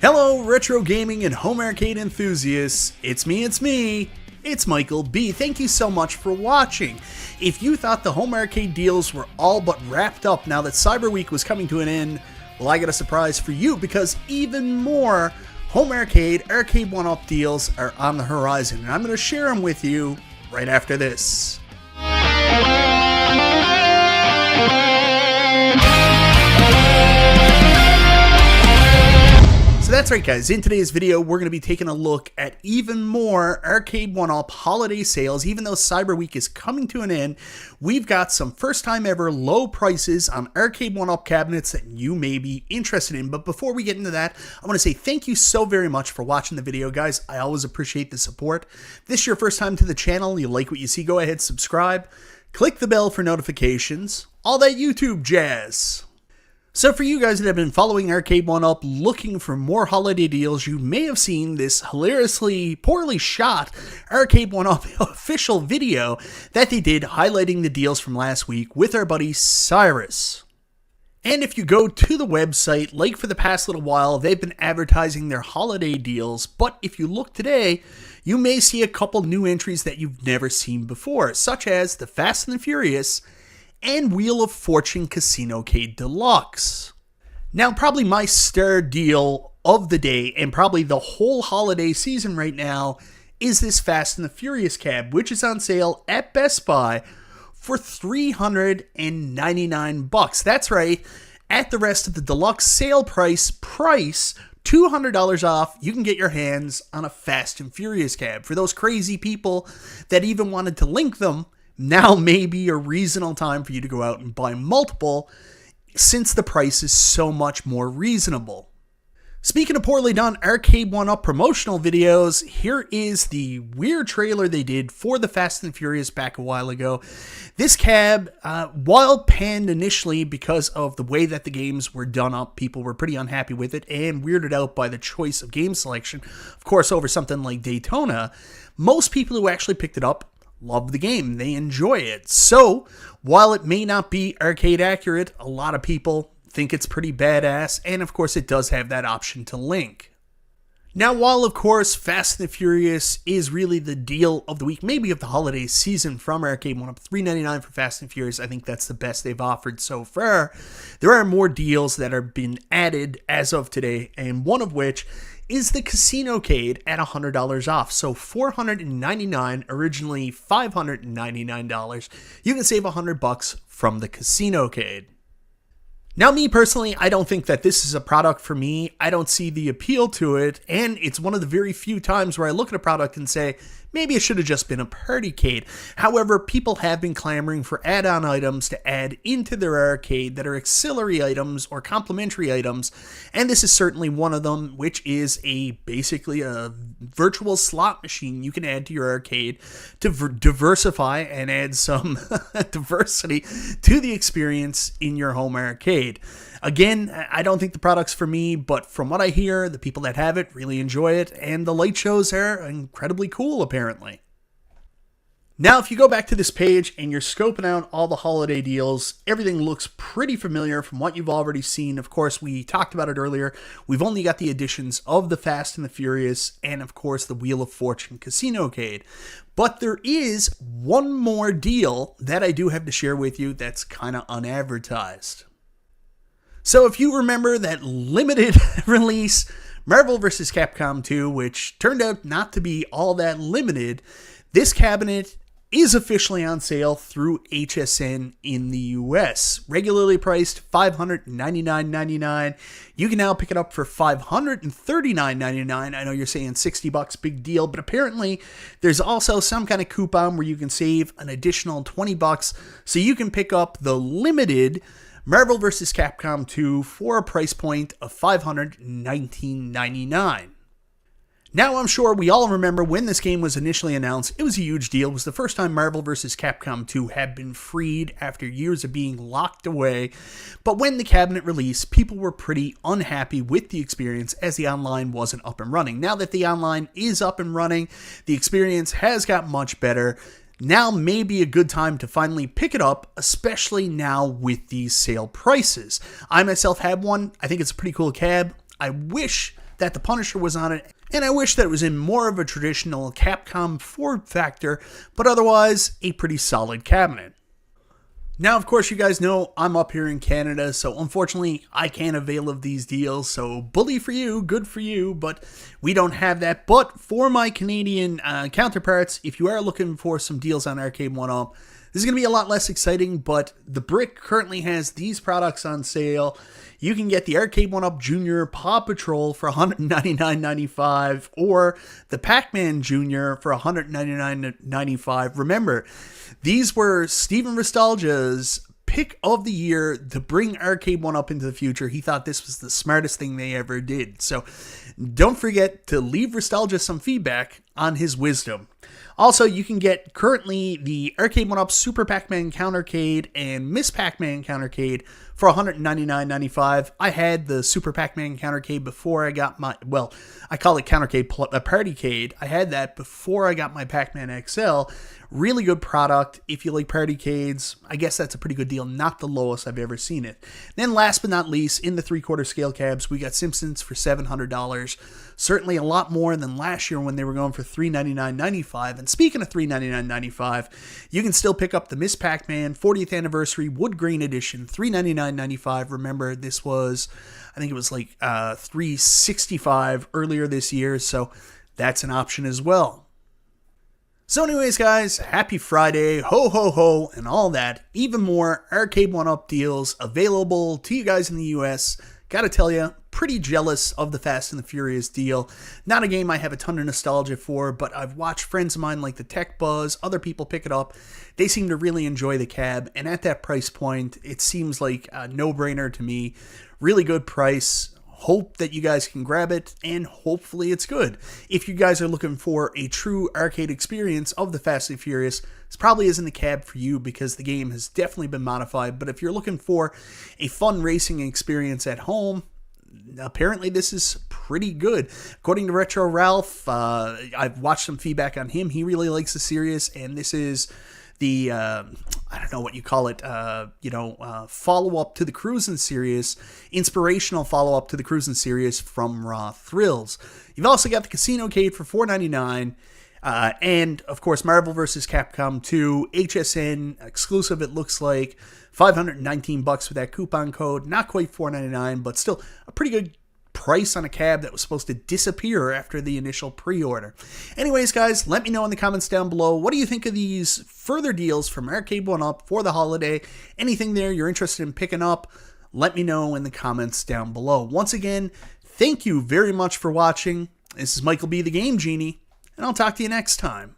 Hello, retro gaming and home arcade enthusiasts. It's me. It's Michael B. Thank you so much for watching. If you thought the home arcade deals were all but wrapped up now that Cyber Week was coming to an end, well, I got a surprise for you because even more home Arcade1Up deals are on the horizon, and I'm going to share them with you right after this. So that's right, guys. In today's video, we're going to be taking a look at even more Arcade1Up holiday sales. Even though Cyber Week is coming to an end, we've got some first-time ever low prices on Arcade1Up cabinets that you may be interested in. But before we get into that, I want to say thank you so very much for watching the video, guys. I always appreciate the support. If this is your first time to the channel, you like what you see, go ahead, subscribe, click the bell for notifications, all that YouTube jazz. So for you guys that have been following Arcade1Up looking for more holiday deals, you may have seen this hilariously poorly shot Arcade1Up official video that they did highlighting the deals from last week with our buddy Cyrus. And if you go to the website, like for the past little while, they've been advertising their holiday deals, but if you look today, you may see a couple new entries that you've never seen before, such as the Fast and the Furious and Wheel of Fortune Casinocade Deluxe. Now, probably my star deal of the day, and probably the whole holiday season right now, is this Fast and the Furious cab, which is on sale at Best Buy for $399. That's right, at the rest of the deluxe sale price, $200 off, you can get your hands on a Fast and Furious cab. For those crazy people that even wanted to link them, now may be a reasonable time for you to go out and buy multiple, since the price is so much more reasonable. Speaking of poorly done Arcade1Up promotional videos, here is the weird trailer they did for the Fast and Furious back a while ago. This cab, while panned initially because of the way that the games were done up, people were pretty unhappy with it and weirded out by the choice of game selection, of course over something like Daytona, most people who actually picked it up love the game. They enjoy it. So, while it may not be arcade accurate, a lot of people think it's pretty badass, and of course it does have that option to link. Now, while of course Fast and the Furious is really the deal of the week, maybe of the holiday season from Arcade1Up, $399 for Fast and Furious, I think that's the best they've offered so far. There are more deals that have been added as of today, and one of which is the Casinocade at $100 off. So $499, originally $599. You can save $100 from the Casinocade. Now, me personally, I don't think that this is a product for me. I don't see the appeal to it, and it's one of the very few times where I look at a product and say, maybe it should have just been a partycade. However, people have been clamoring for add-on items to add into their arcade that are auxiliary items or complementary items, and this is certainly one of them, which is basically a virtual slot machine you can add to your arcade to diversify and add some diversity to the experience in your home arcade. Again, I don't think the product's for me, but from what I hear, the people that have it really enjoy it, and the light shows are incredibly cool, apparently. Now, if you go back to this page and you're scoping out all the holiday deals, everything looks pretty familiar from what you've already seen. Of course, we talked about it earlier. We've only got the additions of the Fast and the Furious and, of course, the Wheel of Fortune Casinocade. But there is one more deal that I do have to share with you that's kind of unadvertised. So if you remember that limited release Marvel vs. Capcom 2, which turned out not to be all that limited, this cabinet is officially on sale through HSN in the US. Regularly priced $599.99. You can now pick it up for $539.99. I know you're saying $60, big deal, but apparently there's also some kind of coupon where you can save an additional $20, so you can pick up the limited Marvel vs. Capcom 2 for a price point of $519.99. Now, I'm sure we all remember when this game was initially announced, it was a huge deal. It was the first time Marvel vs. Capcom 2 had been freed after years of being locked away. But when the cabinet released, people were pretty unhappy with the experience as the online wasn't up and running. Now that the online is up and running, the experience has got much better. Now may be a good time to finally pick it up, especially now with these sale prices. I myself have one. I think it's a pretty cool cab. I wish that the Punisher was on it, and I wish that it was in more of a traditional Capcom form factor, but otherwise, a pretty solid cabinet. Now, of course, you guys know I'm up here in Canada, so unfortunately, I can't avail of these deals, so bully for you, good for you, but we don't have that. But for my Canadian counterparts, if you are looking for some deals on Arcade1Up, this is going to be a lot less exciting, but the Brick currently has these products on sale. You can get the Arcade1Up Junior Paw Patrol for $199.95 or the Pac-Man Junior for $199.95. Remember, these were Steven Ristalja's pick of the year to bring Arcade1Up into the future. He thought this was the smartest thing they ever did. So don't forget to leave Ristalja some feedback on his wisdom. Also, you can get currently the Arcade1Up Super Pac-Man Countercade and Miss Pac-Man Countercade for $199.95. I had the Super Pac-Man Countercade before I got my, well, I call it Countercade Partycade. I had that before I got my Pac-Man XL. Really good product. If you like Partycades, I guess that's a pretty good deal. Not the lowest I've ever seen it. Then last but not least, in the 3/4 scale cabs, we got Simpsons for $700. Certainly a lot more than last year when they were going for $399.95. And speaking of $399.95, you can still pick up the Miss Pac-Man 40th Anniversary Wood Grain Edition, $399.95. Remember, this was, I think it was like $365 earlier this year, so that's an option as well. So anyways, guys, happy Friday, ho ho ho, and all that. Even more Arcade1Up deals available to you guys in the US. Gotta tell you, pretty jealous of the Fast and the Furious deal. Not a game I have a ton of nostalgia for, but I've watched friends of mine like the Tech Buzz, other people pick it up. They seem to really enjoy the cab, and at that price point, it seems like a no-brainer to me. Really good price. Hope that you guys can grab it, and hopefully it's good. If you guys are looking for a true arcade experience of the Fast and Furious, this probably isn't the cab for you because the game has definitely been modified. But if you're looking for a fun racing experience at home, apparently this is pretty good. According to Retro Ralph, I've watched some feedback on him. He really likes the series, and this is the, I don't know what you call it, follow-up to the Cruisin' series, inspirational follow-up to the Cruisin' series from Raw Thrills. You've also got the Casino-cade for $4.99, and, of course, Marvel vs. Capcom 2, HSN exclusive, it looks like, $519 with that coupon code. Not quite $4.99, but still a pretty good price on a cab that was supposed to disappear after the initial pre-order. Anyways, guys, let me know in the comments down below. What do you think of these further deals from Arcade1Up for the holiday? Anything there you're interested in picking up? Let me know in the comments down below. Once again, thank you very much for watching. This is Michael B. the Game Genie, and I'll talk to you next time.